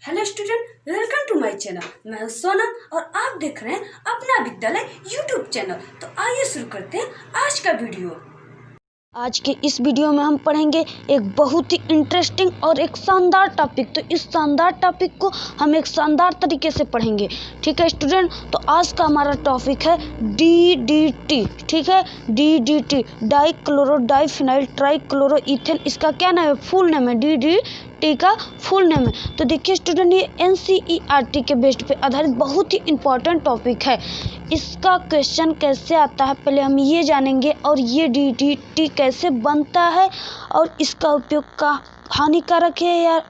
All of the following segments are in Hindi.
Hello student, welcome to my channel. मैं हूं सोनम और आप देख रहे हैं अपना विद्यालय यूट्यूब चैनल। तो आइए शुरू करते हैं आज का वीडियो। आज के इस वीडियो में हम पढ़ेंगे एक बहुत ही इंटरेस्टिंग और एक शानदार टॉपिक। तो इस शानदार टॉपिक को हम एक शानदार तरीके से पढ़ेंगे। ठीक है स्टूडेंट, तो आज का हमारा टॉपिक है DDT। ठीक है, DDT डाइक्लोरो डाइफिनाइल ट्राइक्लोरोइथेन। इसका क्या नाम है, फुल नेम है, DDT का फुल नेम है। तो देखिए स्टूडेंट, ये NCERT के बेस्ड पे आधारित बहुत ही इंपॉर्टेंट टॉपिक है। इसका क्वेश्चन कैसे आता है पहले हम ये जानेंगे, और ये DDT कैसे बनता है और इसका उपयोग का हानिकारक है या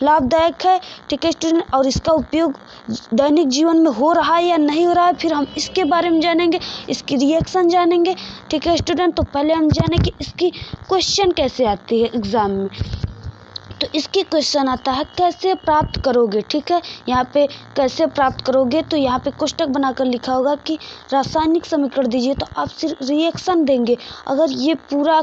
लाभदायक है। ठीक है स्टूडेंट, और इसका उपयोग दैनिक जीवन में हो रहा है या नहीं हो रहा है, फिर हम इसके बारे में जानेंगे, इसकी रिएक्शन जानेंगे। ठीक है स्टूडेंट, तो पहले हम जानें कि इसकी क्वेश्चन कैसे आती है एग्जाम में। तो इसकी क्वेश्चन आता है कैसे प्राप्त करोगे। ठीक है, यहाँ पे कैसे प्राप्त करोगे, तो यहाँ पे कोष्टक बनाकर लिखा होगा कि रासायनिक समीकरण दीजिए, तो आप सिर्फ रिएक्शन देंगे। अगर ये पूरा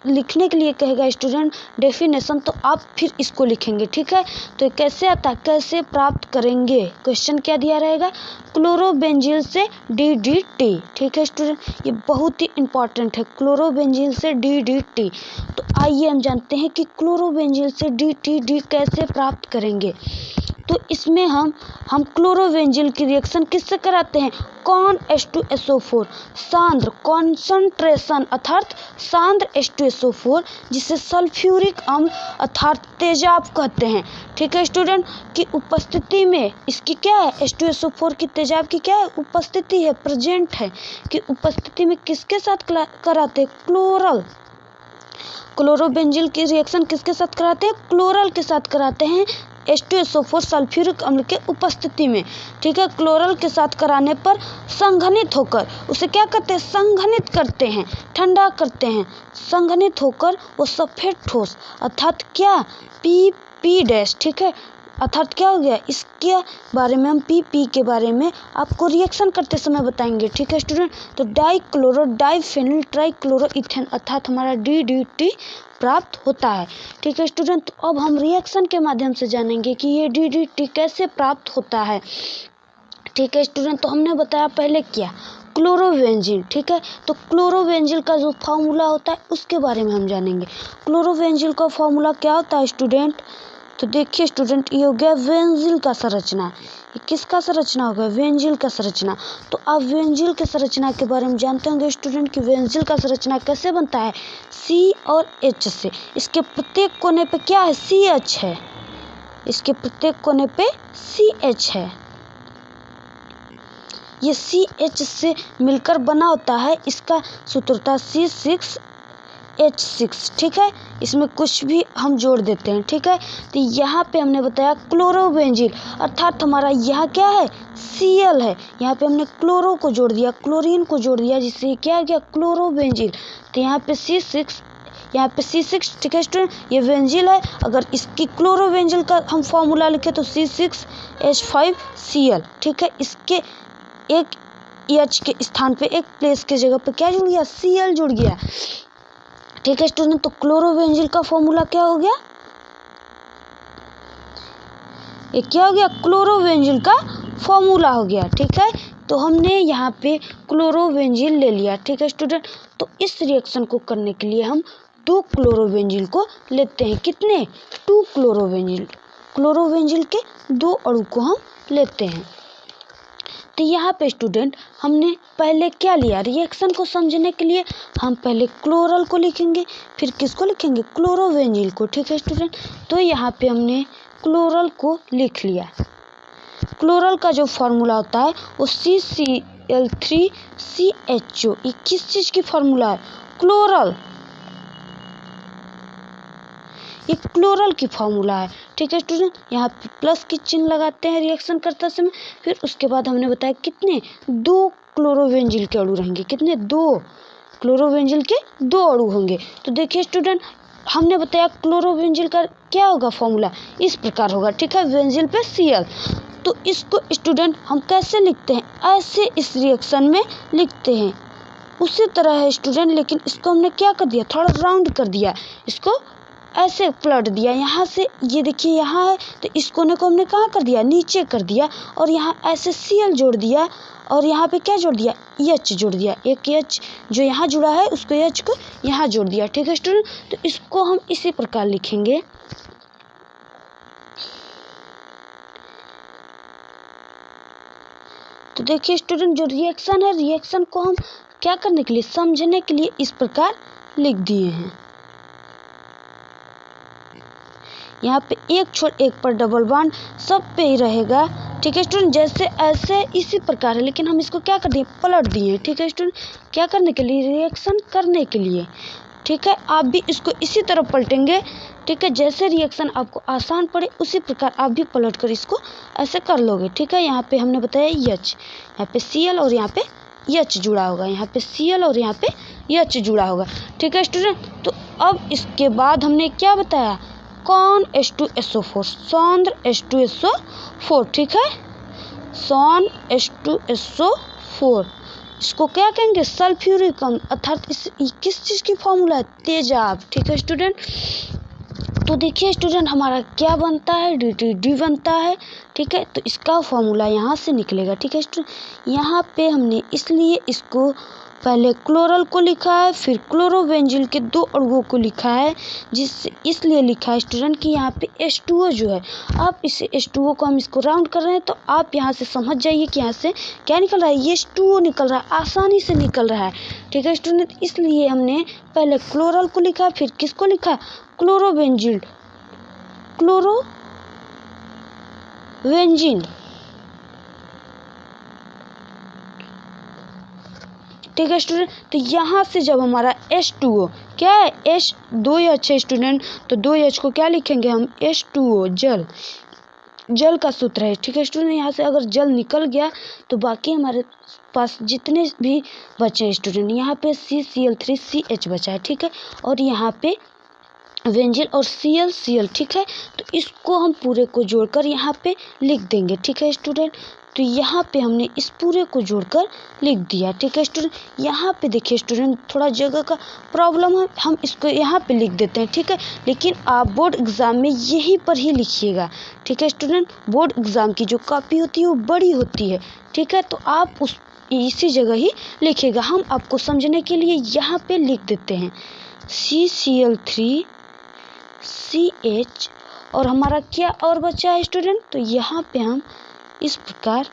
लिखने के लिए कहेगा स्टूडेंट डेफिनेशन, तो आप फिर इसको लिखेंगे। ठीक है, तो कैसे आता है, कैसे प्राप्त करेंगे, क्वेश्चन क्या दिया रहेगा, क्लोरोबेंजीन से DDT। ठीक है स्टूडेंट, ये बहुत ही इंपॉर्टेंट है, क्लोरोबेंजीन से DDT। तो आइए हम जानते हैं कि क्लोरोबेंजीन से DDT कैसे प्राप्त करेंगे। तो इसमें हम क्लोरोबेंजीन की रिएक्शन किससे कराते हैं, कौन H2SO4 सांद्र कॉन्सेंट्रेशन अर्थात सांद्र H2SO4, जिसे सल्फ्यूरिक अम्ल अर्थात तेजाब कहते हैं। ठीक है स्टूडेंट, की उपस्थिति में इसकी क्या है, H2SO4 की तेजाब की क्या है, उपस्थिति है, प्रेजेंट है, कि उपस्थिति में किसके साथ कराते हैं, क्लोरोबेंजीन की रिएक्शन किसके साथ कराते हैं, क्लोरल के साथ कराते हैं, H2SO4 सल्फ्यूरिक अम्ल के उपस्थिति में। ठीक है, क्लोरल के साथ कराने पर संघनित होकर उसे क्या करते हैं, संघनित करते हैं, ठंडा करते हैं, संघनित होकर वो सफेद ठोस अर्थात क्या PP'। ठीक है, अर्थात क्या हो गया, इसके बारे में हम PP के बारे में आपको रिएक्शन करते समय बताएंगे। ठीक है स्टूडेंट, तो डाइक्लोरो डाइफेनिल ट्राइक्लोरोइथेन अर्थात हमारा DDT प्राप्त होता है। ठीक है स्टूडेंट, तो अब हम रिएक्शन के माध्यम से जानेंगे कि ये DDT कैसे प्राप्त होता है। ठीक है स्टूडेंट, तो हमने बताया पहले क्या, क्लोरोबेंजीन। ठीक है, तो क्लोरोबेंजीन का जो फार्मूला होता है उसके बारे में हम जानेंगे। क्लोरोबेंजीन का फार्मूला क्या होता है स्टूडेंट, तो देखिए स्टूडेंट, ये हो गया बेंजीन का संरचना। ये किसका संरचना होगा, बेंजीन का संरचना। तो आप बेंजीन के संरचना के बारे में जानते होंगे स्टूडेंट कि बेंजीन का संरचना कैसे बनता है, C और H से। इसके प्रत्येक कोने पे क्या है, CH है, इसके प्रत्येक कोने पे CH है, ये CH से मिलकर बना होता है। इसका सूत्र होता है C6H6। ठीक है, इसमें कुछ भी हम जोड़ देते हैं। ठीक है, तो यहाँ पे हमने बताया क्लोरोबेंजीन अर्थात हमारा यहाँ क्या है, Cl है, यहाँ पे हमने क्लोरो को जोड़ दिया, क्लोरीन को जोड़ दिया, जिससे क्या आ गया, क्लोरोबेंजीन। तो यहाँ पे C6, यहाँ पे C6। ठीक है स्टूडेंट, ये बेंजीन है। अगर इसकी क्लोरोबेंजीन का हम फॉर्मूला लिखे तो C6H5Cl। ठीक है, इसके एक H के स्थान पे, एक प्लेस के जगह पे क्या जुड़ गया, Cl जुड़ गया। ठीक है स्टूडेंट, तो क्लोरोबेंजीन का फॉर्मूला क्या हो गया, ये क्या हो गया, क्लोरोबेंजीन का फॉर्मूला हो गया। ठीक है, तो हमने यहाँ पे क्लोरोबेंजीन ले लिया। ठीक है स्टूडेंट, तो इस रिएक्शन को करने के लिए हम 2 क्लोरोबेंजीन को लेते हैं। कितने, 2 क्लोरोबेंजीन, क्लोरोबेंजीन के 2 अणु को हम लेते हैं। तो यहाँ पे स्टूडेंट हमने पहले क्या लिया, रिएक्शन को समझने के लिए हम पहले क्लोरल को लिखेंगे, फिर किसको लिखेंगे, क्लोरोबेंजीन को। ठीक है स्टूडेंट, तो यहाँ पे हमने क्लोरल को लिख लिया। क्लोरल का जो फॉर्मूला होता है वो CCl3CHO। ये किस चीज़ की फॉर्मूला है, क्लोरल, ये क्लोरल की फॉर्मूला है। ठीक है स्टूडेंट, यहाँ पे प्लस की चिन्ह लगाते हैं रिएक्शन करते समय। फिर उसके बाद हमने बताया कितने, 2 क्लोरोबेंजीन के अणु रहेंगे, कितने, 2 क्लोरोबेंजीन के 2 अणु होंगे। तो देखिए स्टूडेंट, हमने बताया क्लोरोबेंजीन का क्या होगा फॉर्मूला, इस प्रकार होगा। ठीक है, बेंजीन पे Cl। तो इसको स्टूडेंट हम कैसे लिखते हैं, ऐसे इस रिएक्शन में लिखते हैं, उसी तरह है स्टूडेंट, लेकिन इसको हमने क्या कर दिया, थोड़ा राउंड कर दिया, इसको ऐसे पलट दिया। यहाँ से ये देखिए यहाँ है तो इस कोने को हमने कहाँ कर दिया, नीचे कर दिया, और यहाँ ऐसे Cl जोड़ दिया, और यहाँ पे क्या जोड़ दिया, H जोड़ दिया। एक H जो यहाँ जुड़ा है उसको H को यहाँ जोड़ दिया। ठीक है स्टूडेंट, तो इसको हम इसी प्रकार लिखेंगे। तो देखिए स्टूडेंट, जो रिएक्शन है, रिएक्शन को हम क्या करने के लिए, समझने के लिए इस प्रकार लिख दिए हैं। यहाँ पे एक छोड़ एक पर डबल बॉन्ड सब पे ही रहेगा। ठीक है स्टूडेंट, जैसे ऐसे इसी प्रकार है, लेकिन हम इसको क्या कर दिए, पलट दिए। ठीक है स्टूडेंट, क्या करने के लिए, रिएक्शन करने के लिए। ठीक है, आप भी इसको इसी तरह पलटेंगे। ठीक है, जैसे रिएक्शन आपको आसान पड़े उसी प्रकार आप भी पलट कर इसको ऐसे कर लोगे। ठीक है, यहाँ पे हमने बताया H, यहाँ पे Cl और यहाँ पे H जुड़ा होगा, यहाँ पे Cl और यहाँ पे H जुड़ा होगा। ठीक है स्टूडेंट, तो अब इसके बाद हमने क्या बताया, कौन H2SO4, सौंद्र H2SO4। ठीक है, सौन H2SO4, इसको क्या कहेंगे, सल्फ्यूरिक अम्ल, अर्थात इस किस चीज़ की फॉर्मूला है, तेजाब। ठीक है स्टूडेंट, तो देखिए स्टूडेंट, हमारा क्या बनता है, DTD बनता है। ठीक है, तो इसका फॉर्मूला यहाँ से निकलेगा। ठीक है स्टूडेंट, यहाँ पे हमने इसलिए इसको पहले क्लोरल को लिखा है, फिर क्लोरोबेंजीन के 2 अणुओं को लिखा है, जिससे इसलिए लिखा है स्टूडेंट कि यहाँ पे H2O जो है, आप इस H2O को हम इसको राउंड कर रहे हैं, तो आप यहाँ से समझ जाइए कि यहाँ से क्या निकल रहा है, ये H2O निकल रहा है, आसानी से निकल रहा है। ठीक है स्टूडेंट, इसलिए हमने पहले क्लोरल को लिखा, फिर किसको लिखा, क्लोरोबेंजीन, क्लोरोबेंजीन। ठीक है स्टूडेंट, तो यहाँ से जब हमारा H2O क्या है, H2H है स्टूडेंट, तो 2H को क्या लिखेंगे हम, H2O, जल, जल का सूत्र है। ठीक है स्टूडेंट, यहाँ से अगर जल निकल गया तो बाकी हमारे पास जितने भी बचे हैं स्टूडेंट, यहाँ पे CCl3CH बचा है। ठीक है, और यहाँ पे बेंजीन और Cl। ठीक है, तो इसको हम पूरे को जोड़कर यहाँ पे लिख देंगे। ठीक है स्टूडेंट, तो यहाँ पे हमने इस पूरे को जोड़कर लिख दिया। ठीक है स्टूडेंट, यहाँ पे देखिए स्टूडेंट, थोड़ा जगह का प्रॉब्लम है, हम इसको यहाँ पे लिख देते हैं। ठीक है, लेकिन आप बोर्ड एग्ज़ाम में यहीं पर ही लिखिएगा। ठीक है स्टूडेंट, बोर्ड एग्ज़ाम की जो कॉपी होती है वो बड़ी होती है। ठीक है, तो आप उस इसी जगह ही लिखिएगा। हम आपको समझने के लिए यहाँ पे लिख देते हैं CCl3CH, और हमारा क्या और बचा है स्टूडेंट, तो यहाँ पे हम इस प्रकार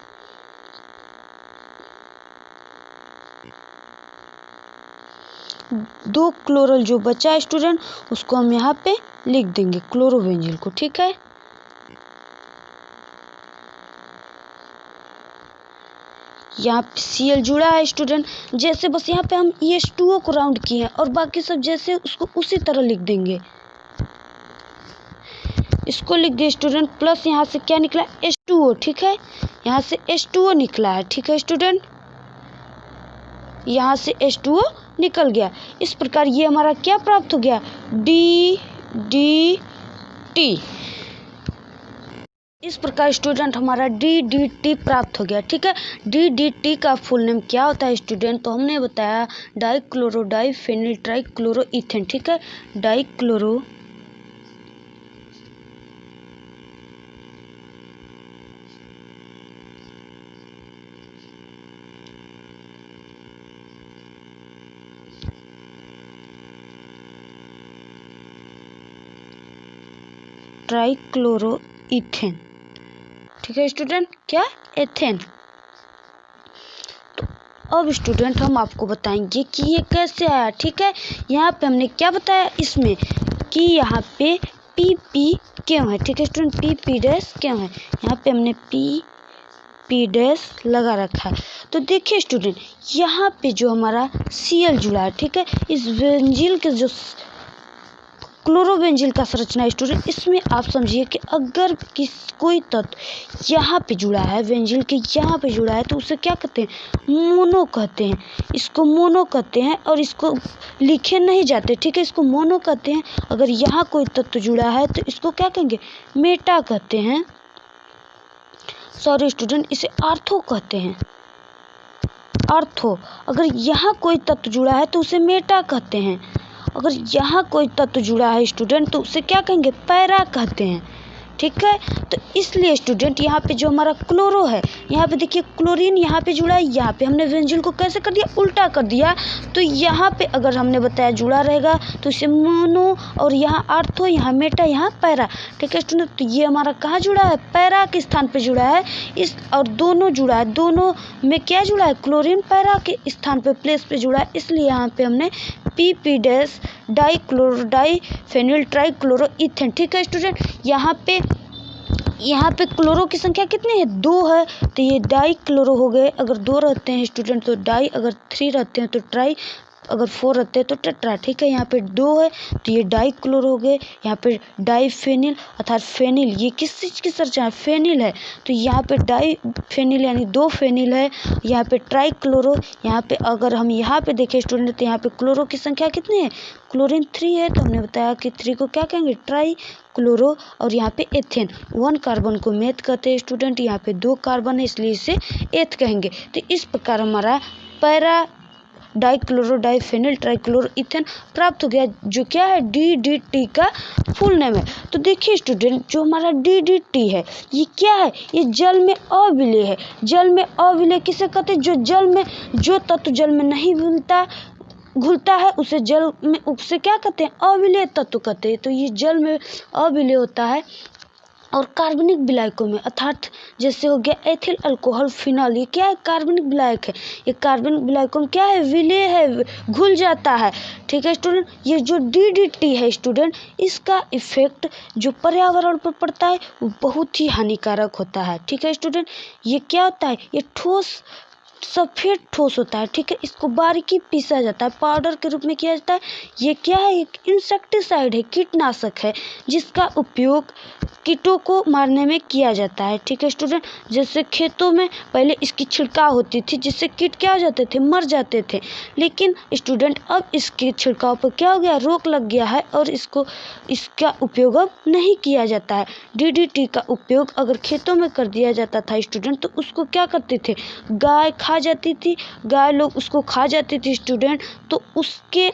दो क्लोरल जो बचा है स्टूडेंट, उसको हम यहाँ पे लिख देंगे, क्लोरोबेंजीन को। ठीक है, यहाँ पे Cl जुड़ा है स्टूडेंट, जैसे बस यहाँ पे हम H2O को राउंड किए हैं, और बाकी सब जैसे उसको उसी तरह लिख देंगे। इसको लिख दिए स्टूडेंट, प्लस यहाँ से क्या निकला, H2O। ठीक है, यहाँ से H2O निकला है। ठीक है स्टूडेंट, यहाँ से H2O निकल गया। इस प्रकार ये हमारा क्या प्राप्त हो गया, DDT। इस प्रकार स्टूडेंट हमारा DDT प्राप्त हो गया। ठीक है, DDT का फुल नेम क्या होता है स्टूडेंट, तो हमने बताया डाइक्लोरो डाइफेनिल ट्राइक्लोरोइथेन। ठीक है, डाइक्लोरो ट्राइक्लोरोइथेन। ठीक है स्टूडेंट, क्या, एथेन। तो अब स्टूडेंट हम आपको बताएंगे कि ये कैसे आया। ठीक है, यहाँ पे हमने क्या बताया इसमें कि यहाँ पे PP क्यों है। ठीक है स्टूडेंट, PP डैश क्यों है, यहाँ पे हमने P डैश लगा रखा है। तो देखिए स्टूडेंट, यहाँ पे जो हमारा Cl जुड़ा है, ठीक है, इस बेंजीन के जो क्लोरोबेंजीन का संरचना है स्टूडेंट, इसमें आप समझिए कि अगर कोई तत्व यहाँ पे जुड़ा है, बेंजीन के यहाँ पे जुड़ा है, तो उसे क्या कहते हैं, मोनो कहते हैं। इसको मोनो कहते हैं, और इसको लिखे नहीं जाते। ठीक है, इसको मोनो कहते हैं। अगर यहाँ कोई तत्व जुड़ा है तो इसको क्या कहेंगे, मेटा कहते हैं। सॉरी स्टूडेंट, इसे आर्थो कहते हैं, आर्थो। अगर यहाँ कोई तत्व जुड़ा है तो उसे मेटा कहते हैं, अगर यहाँ कोई तत्व जुड़ा है स्टूडेंट तो उसे क्या कहेंगे, पैरा कहते हैं। ठीक है, तो इसलिए स्टूडेंट यहाँ पे जो हमारा क्लोरो है, यहाँ पे देखिए क्लोरीन यहाँ पे जुड़ा है, यहाँ पे हमने बेंजीन को कैसे कर दिया, उल्टा कर दिया। तो यहाँ पे अगर हमने बताया जुड़ा रहेगा तो इसे मोनो, और यहाँ आर्थो, यहाँ मेटा, यहाँ पैरा। ठीक है स्टूडेंट, तो ये हमारा कहाँ जुड़ा है, पैरा के स्थान पे जुड़ा है इस, और दोनों जुड़ा है, दोनों में क्या जुड़ा है, क्लोरीन पैरा के स्थान पे प्लेस पे जुड़ा है, इसलिए यहाँ पे हमने PP डैश डाइक्लोरोडाइफेनिल ट्राइक्लोरोइथेन। ठीक है स्टूडेंट, यहाँ पे क्लोरो की संख्या कितनी है, 2 है, तो ये डाई क्लोरो हो गए। अगर 2 रहते हैं स्टूडेंट तो डाई, अगर 3 रहते हैं तो ट्राई, अगर 4 रहते हैं तो टेट्रा। ठीक है, यहाँ पे 2 है तो ये डाई क्लोरो हो गए। यहाँ पे डाइफेनिल अर्थात फेनिल, ये किस चीज़ की चर्चा है, फेनिल है, तो यहाँ पे डाइफेनिल यानी 2 फेनिल है। यहाँ पे ट्राई क्लोरो, यहाँ पे अगर हम यहाँ पे देखें स्टूडेंट तो यहाँ पे क्लोरो की संख्या कितनी है, क्लोरीन 3 है, तो हमने बताया कि 3 को क्या कहेंगे, ट्राई क्लोरो। और यहाँ पे एथेन, 1 कार्बन को मेथ कहते हैं स्टूडेंट, यहाँ पे 2 कार्बन है इसलिए इसे एथ कहेंगे। तो इस प्रकार हमारा पैरा डाइक्लोरोडाइफेनिल ट्राइक्लोरोइथेन प्राप्त हो गया, जो क्या है, DDT का फुल नेम है। तो देखिए स्टूडेंट, जो हमारा DDT है ये क्या है, ये जल में अविलेय है। जल में अविलेय किसे कहते हैं, जो जल में, जो तत्व जल में नहीं घुलता है उसे जल में, उसे क्या कहते हैं, अविलेय तत्व कहते हैं। तो ये जल में अविलेय होता है। और कार्बनिक विलायकों में अर्थात जैसे हो गया एथिल अल्कोहल फिनॉल, ये क्या है, कार्बनिक विलायक है। ये कार्बनिक विलायकों में क्या है, विलेय है, घुल जाता है। ठीक है स्टूडेंट, ये जो DDT है स्टूडेंट, इसका इफेक्ट जो पर्यावरण पर पड़ता है वो बहुत ही हानिकारक होता है। ठीक है स्टूडेंट, ये क्या होता है, ये ठोस सफ़ेद ठोस होता है। ठीक है, इसको बारीकी पीसा जाता है, पाउडर के रूप में किया जाता है। ये क्या है, एक इंसेक्टिसाइड है, कीटनाशक है, जिसका उपयोग कीटों को मारने में किया जाता है। ठीक है स्टूडेंट, जैसे खेतों में पहले इसकी छिड़काव होती थी जिससे कीट क्या हो जाते थे, मर जाते थे। लेकिन स्टूडेंट अब इसके छिड़काव पर क्या हो गया, रोक लग गया है और इसका उपयोग अब नहीं किया जाता है। DDT का उपयोग अगर खेतों में कर दिया जाता था स्टूडेंट तो उसको क्या करते थे, गाय खा जाती थी, गाय लोग उसको खा जाती थी स्टूडेंट, तो उसके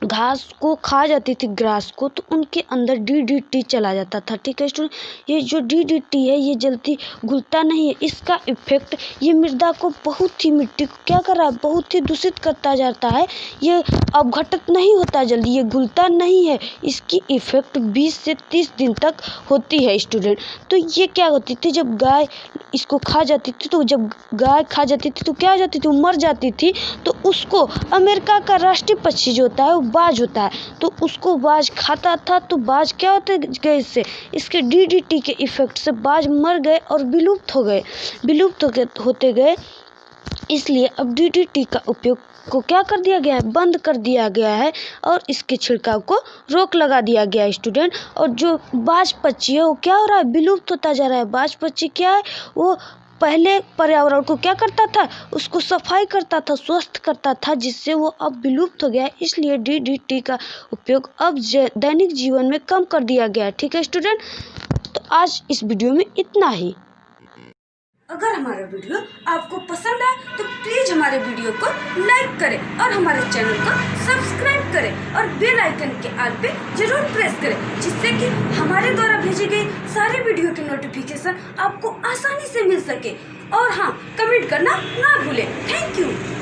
घास को खा जाती थी, ग्रास को, तो उनके अंदर DDT चला जाता था। ठीक है स्टूडेंट, ये जो DDT है ये जल्दी घुलता नहीं है, इसका इफेक्ट ये मृदा को बहुत ही, मिट्टी को क्या कर रहा है, बहुत ही दूषित करता जाता है। ये अपघटित नहीं होता जल्दी, ये घुलता नहीं है, इसकी इफेक्ट 20 से 30 दिन तक होती है स्टूडेंट। तो ये क्या होती थी, जब गाय इसको खा जाती थी, तो जब गाय खा जाती थी तो क्या हो जाती थी, वो मर जाती थी। तो उसको अमेरिका का राष्ट्रीय पक्षी जो होता है वो बाज होता है, तो उसको बाज खाता था, तो बाज क्या होते गए, इससे, इसके DDT के इफेक्ट से बाज मर गए और विलुप्त होते गए। इसलिए अब DDT का उपयोग को क्या कर दिया गया है, बंद कर दिया गया है और इसके छिड़काव को रोक लगा दिया गया है स्टूडेंट। और जो बाज पक्षी है वो क्या हो रहा है, विलुप्त होता जा रहा है। बाज पक्षी क्या है, वो पहले पर्यावरण को क्या करता था, उसको सफाई करता था, स्वस्थ करता था, जिससे वो अब विलुप्त हो गया है। इसलिए DDT का उपयोग अब दैनिक जीवन में कम कर दिया गया है। ठीक है स्टूडेंट, तो आज इस वीडियो में इतना ही। अगर हमारा वीडियो आपको पसंद आए तो प्लीज हमारे वीडियो को लाइक करें और हमारे चैनल को सब्सक्राइब करें और बेल आइकन के आल पे जरूर प्रेस करें, जिससे कि हमारे द्वारा भेजी गई सारे वीडियो की नोटिफिकेशन आपको आसानी से मिल सके। और हाँ, कमेंट करना ना भूलें। Thank you.